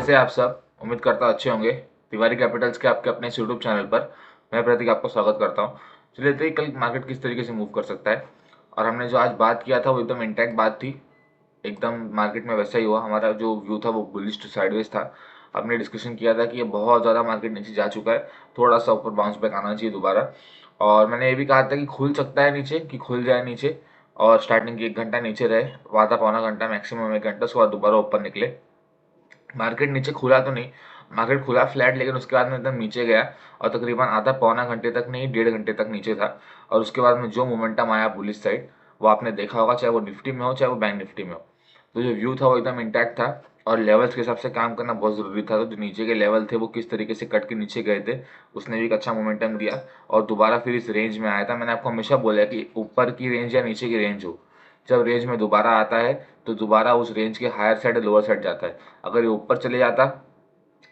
कैसे हैं आप सब। उम्मीद करता हूँ अच्छे होंगे। तिवारी कैपिटल्स के आपके अपने यूट्यूब चैनल पर मैं प्रतीक आपका स्वागत करता हूँ। चलिए देखते हैं कल मार्केट किस तरीके से मूव कर सकता है। और हमने जो आज बात किया था वो एकदम इंटैक्ट बात थी। एकदम मार्केट में वैसा ही हुआ। हमारा जो व्यू था वो बुलिश टू साइडवेज था। हमने डिस्कशन किया था कि ये बहुत ज़्यादा मार्केट नीचे जा चुका है, थोड़ा सा ऊपर बाउंस बैक आना चाहिए दोबारा। और मैंने ये भी कहा था कि खुल सकता है नीचे, कि खुल जाए नीचे और स्टार्टिंग की 1 घंटा नीचे रहे, आधा पौना घंटा मैक्सिमम 1 घंटा, उसके बाद दोबारा ऊपर निकले। मार्केट नीचे खुला तो नहीं, मार्केट खुला फ्लैट, लेकिन उसके बाद में एकदम नीचे गया और तकरीबन आधा पौना घंटे तक नहीं, 1.5 घंटे तक नीचे था। और उसके बाद में जो मोमेंटम आया बुलिश साइड, वो आपने देखा होगा, चाहे वो निफ्टी में हो चाहे वो बैंक निफ्टी में हो। तो जो व्यू था वो एकदम इंटैक्ट था और लेवल्स के हिसाब से काम करना बहुत ज़रूरी था। तो जो नीचे के लेवल थे वो किस तरीके से कट के नीचे गए थे, उसने भी एक अच्छा मोमेंटम दिया और दोबारा फिर इस रेंज में आया था। मैंने आपको हमेशा बोला कि ऊपर की रेंज या नीचे की रेंज हो, जब रेंज में दोबारा आता है तो दोबारा उस रेंज के हायर साइड या लोअर साइड जाता है। अगर ये ऊपर चले जाता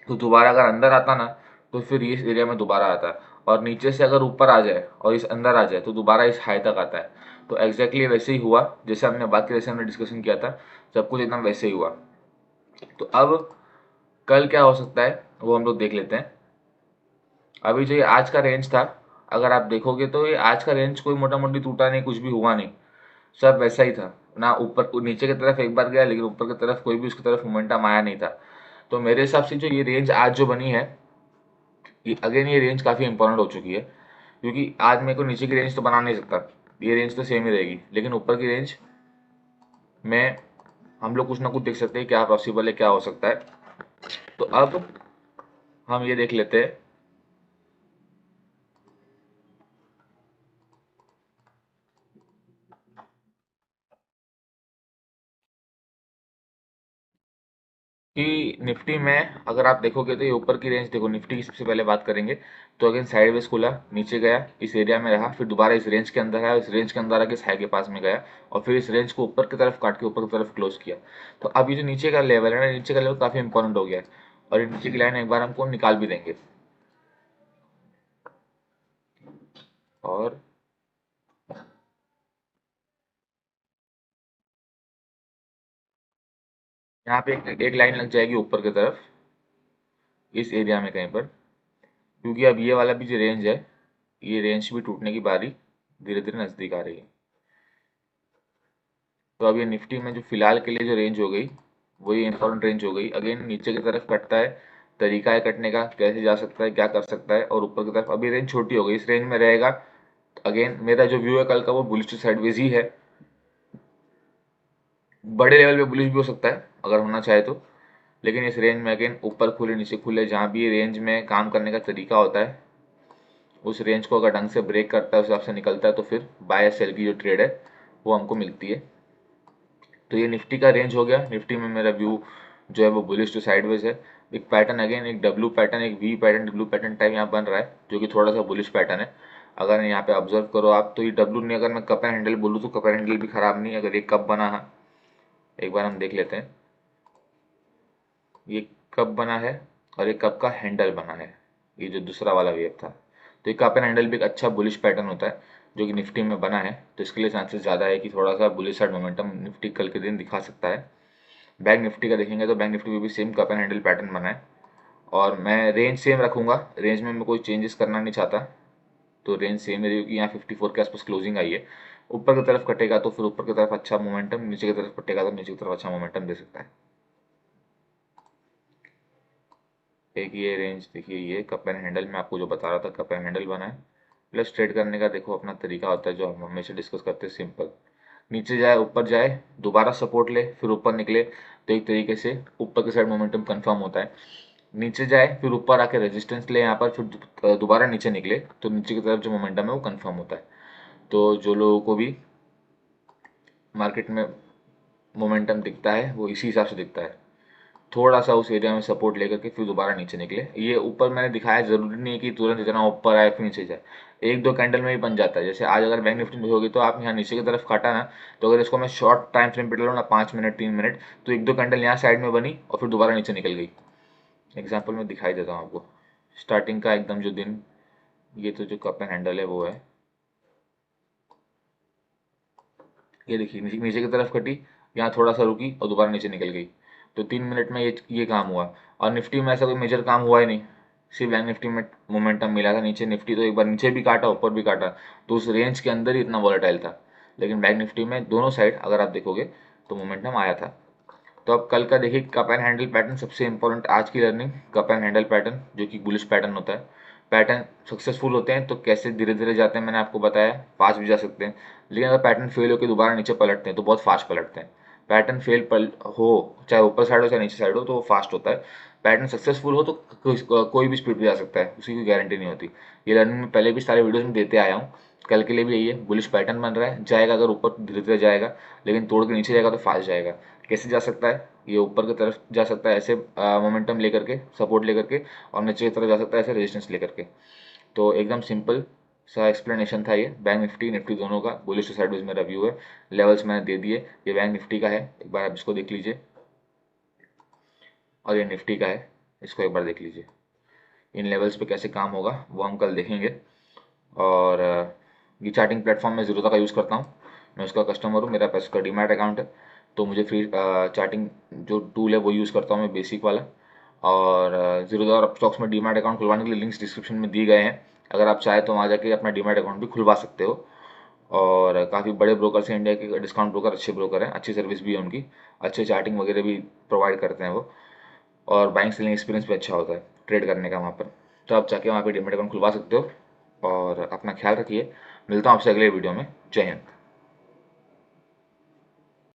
तो दोबारा अगर अंदर आता ना, तो फिर ये इस एरिया में दोबारा आता है। और नीचे से अगर ऊपर आ जाए और इस अंदर आ जाए तो दोबारा इस हाई तक आता है। तो एग्जैक्टली वैसे ही हुआ जैसे हमने बात की, जैसे हमने डिस्कशन किया था, सब कुछ एकदम वैसे ही हुआ। तो अब कल क्या हो सकता है वो हम लोग देख लेते हैं। अभी जो ये आज का रेंज था, अगर आप देखोगे तो ये आज का रेंज कोई मोटा मोटी टूटा नहीं, कुछ भी हुआ नहीं, सब वैसा ही था ना। ऊपर नीचे की तरफ एक बार गया, लेकिन ऊपर की तरफ कोई भी उसकी तरफ मोमेंटम आया नहीं था। तो मेरे हिसाब से जो ये रेंज आज जो बनी है, ये अगेन ये रेंज काफ़ी इंपॉर्टेंट हो चुकी है, क्योंकि आज मेरे को नीचे की रेंज तो बना नहीं सकता, ये रेंज तो सेम ही रहेगी, लेकिन ऊपर की रेंज में हम लोग कुछ ना कुछ देख सकते हैं, क्या पॉसिबल है, क्या हो सकता है। तो अब हम ये देख लेते हैं कि निफ्टी में अगर आप देखोगे तो ये ऊपर की रेंज देखो, निफ्टी की सबसे पहले बात करेंगे तो अगेन साइडवेज खुला, नीचे गया, इस एरिया में रहा, फिर दोबारा इस रेंज के अंदर आया, इस रेंज के अंदर आके इस हाई के पास में गया और फिर इस रेंज को ऊपर की तरफ काट के ऊपर की तरफ क्लोज किया। तो अब ये जो नीचे का लेवल है ना, नीचे का लेवल काफी इंपॉर्टेंट हो गया है और ये नीचे की लाइन एक बार हमको निकाल भी देंगे। और यहाँ पे एक लाइन लग जाएगी ऊपर की तरफ, इस एरिया में कहीं पर, क्योंकि अब ये वाला भी जो रेंज है, ये रेंज भी टूटने की बारी धीरे धीरे नजदीक आ रही है। तो अब ये निफ्टी में जो फिलहाल के लिए जो रेंज हो गई, वही इंपॉर्टेंट रेंज हो गई। अगेन नीचे की तरफ कटता है, तरीका है कटने का, कैसे जा सकता है, क्या कर सकता है। और ऊपर की तरफ अभी रेंज छोटी हो गई, इस रेंज में रहेगा। अगेन मेरा जो व्यू है कल का वो बुलिश टू साइडवेज ही है। बड़े लेवल पे बुलिश भी हो सकता है अगर होना चाहे तो, लेकिन इस रेंज में अगेन ऊपर खुले नीचे खुले, जहाँ भी रेंज में काम करने का तरीका होता है, उस रेंज को अगर ढंग से ब्रेक करता है, उस हिसाब से निकलता है, तो फिर बाय सेल की जो ट्रेड है वो हमको मिलती है। तो ये निफ्टी का रेंज हो गया। निफ्टी में मेरा व्यू जो है वो बुलिश टू साइडवेज है। एक पैटर्न अगेन, एक डब्ल्यू पैटर्न, एक V pattern, W pattern type यहाँ बन रहा है, जो कि थोड़ा सा बुलिश पैटर्न है। अगर यहाँ पे ऑब्जर्व करो आप, तो ये डब्ल्यू नहीं, अगर मैं कप एंड हैंडल बोलूँ तो कप एंड हैंडल भी खराब नहीं। अगर ये कप बना है, एक बार हम देख लेते हैं, ये कप बना है और ये कप का हैंडल बना है, ये जो दूसरा वाला वेव था। तो ये कप एंड हैंडल भी एक अच्छा बुलिश पैटर्न होता है जो कि निफ्टी में बना है। तो इसके लिए चांसेस ज़्यादा है कि थोड़ा सा बुलिश साइड मोमेंटम निफ्टी कल के दिन दिखा सकता है। बैंक निफ्टी का देखेंगे तो बैंक निफ्टी में भी same cup and handle pattern बना है और मैं रेंज सेम रखूंगा। रेंज में मैं कोई चेंजेस करना नहीं चाहता, तो रेंज सेम है, क्योंकि यहाँ 54 के आसपास क्लोजिंग आई है। ऊपर की तरफ कटेगा तो फिर ऊपर की तरफ अच्छा मोमेंटम, नीचे की तरफ कटेगा तो नीचे की तरफ अच्छा मोमेंटम दे सकता है। एक ये रेंज देखिए, ये कप एंड हैंडल में आपको जो बता रहा था, कप एंड हैंडल बना है। प्लस ट्रेड करने का देखो अपना तरीका होता है जो हम हमेशा डिस्कस करते हैं, सिंपल। नीचे जाए, ऊपर जाए, दोबारा सपोर्ट ले, फिर ऊपर निकले, तो एक तरीके से ऊपर की साइड मोमेंटम कंफर्म होता है। नीचे जाए फिर ऊपर आके रेजिस्टेंस ले यहाँ पर, फिर दोबारा नीचे निकले, तो नीचे की तरफ जो मोमेंटम है वो कंफर्म होता है। तो जो लोगों को भी मार्केट में मोमेंटम दिखता है वो इसी हिसाब से दिखता है, थोड़ा सा उस एरिया में सपोर्ट लेकर के फिर दोबारा नीचे निकले। ये ऊपर मैंने दिखाया, जरूरी नहीं है कि तुरंत इतना ऊपर आए फिर नीचे जाए, एक दो कैंडल में ही बन जाता है। जैसे आज अगर बैंक निफ्टी में होगी तो आप यहाँ नीचे की तरफ काटा ना, तो अगर इसको मैं शॉर्ट टाइम फ्रेम पे डालूँ ना, 5 मिनट 3 मिनट, तो एक दो कैंडल यहाँ साइड में बनी और फिर दोबारा नीचे निकल गई। एग्जाम्पल में दिखाई देता हूँ आपको, स्टार्टिंग का एकदम जो दिन, ये तो जो कप एंड हैंडल है वो है, ये देखिए नीचे नीचे की तरफ कटी, यहाँ थोड़ा सा रुकी और दोबारा नीचे निकल गई। तो 3 मिनट में ये काम हुआ। और निफ्टी में ऐसा कोई मेजर काम हुआ ही नहीं, सिर्फ बैंक निफ्टी में मोमेंटम मिला था नीचे। निफ्टी तो एक बार नीचे भी काटा, ऊपर भी काटा, तो उस रेंज के अंदर ही इतना वॉलेटाइल था। लेकिन बैंक निफ्टी में दोनों साइड अगर आप देखोगे तो मोमेंटम आया था। तो अब कल का देखिए, कप एंड हैंडल पैटर्न सबसे इंपॉर्टेंट आज की learning. Cup and handle pattern जो कि बुलिश पैटर्न होता है, पैटर्न सक्सेसफुल होते हैं तो कैसे धीरे धीरे जाते हैं मैंने आपको बताया, फास्ट भी जा सकते हैं। लेकिन अगर पैटर्न फेल होकर दोबारा नीचे पलटते हैं तो बहुत फास्ट पलटते हैं। पैटर्न फेल हो, चाहे ऊपर साइड हो चाहे नीचे साइड हो, तो वो फास्ट होता है। पैटर्न सक्सेसफुल हो तो कोई भी स्पीड पे जा सकता है, उसकी कोई गारंटी नहीं होती। ये लर्निंग में पहले भी सारे वीडियोस में देते आया हूँ, कल के लिए भी यही है। बुलिश पैटर्न बन रहा है, जाएगा अगर ऊपर धीरे धीरे जाएगा, लेकिन तोड़ के नीचे जाएगा तो फास्ट जाएगा। कैसे जा सकता है? ये ऊपर की तरफ जा सकता है ऐसे मोमेंटम लेकर के, सपोर्ट लेकर के, और नीचे की तरफ जा सकता है ऐसे रेजिस्टेंस लेकर के। तो एकदम सिंपल सा एक्सप्लेनेशन था ये बैंक निफ्टी निफ्टी दोनों का। बुलिश टू साइडवेज मेरा व्यू है, लेवल्स मैंने दे दिए। ये बैंक निफ्टी का है, एक बार आप इसको देख लीजिए, और ये निफ्टी का है, इसको एक बार देख लीजिए। इन लेवल्स पे कैसे काम होगा वो हम कल देखेंगे। और ये चार्टिंग प्लेटफॉर्म में ज़ीरोधा का यूज़ करता हूँ, मैं उसका कस्टमर हूँ, मेरा पास उसका डीमैट अकाउंट है, तो मुझे फ्री चार्टिंग जो टूल है वो यूज़ करता हूँ मैं, बेसिक वाला। और ज़ीरोधा और अपस्टॉक्स में डीमैट अकाउंट खुलवाने के लिए लिंक्स डिस्क्रिप्शन में दिए गए हैं, अगर आप चाहे तो वहाँ जाके अपना डीमैट अकाउंट भी खुलवा सकते हो। और काफ़ी बड़े ब्रोकर्स हैं इंडिया के, डिस्काउंट ब्रोकर, अच्छे ब्रोकर हैं, अच्छी सर्विस भी है उनकी, अच्छे चार्टिंग वगैरह भी प्रोवाइड करते हैं वो। और बाइंग सेलिंग एक्सपीरियंस भी अच्छा होता है ट्रेड करने का वहाँ पर। तो आप जाके वहाँ पे डीमैट अकाउंट खुलवा सकते हो। और अपना ख्याल रखिए, मिलता हूँ आपसे अगले वीडियो में। जय हिंद।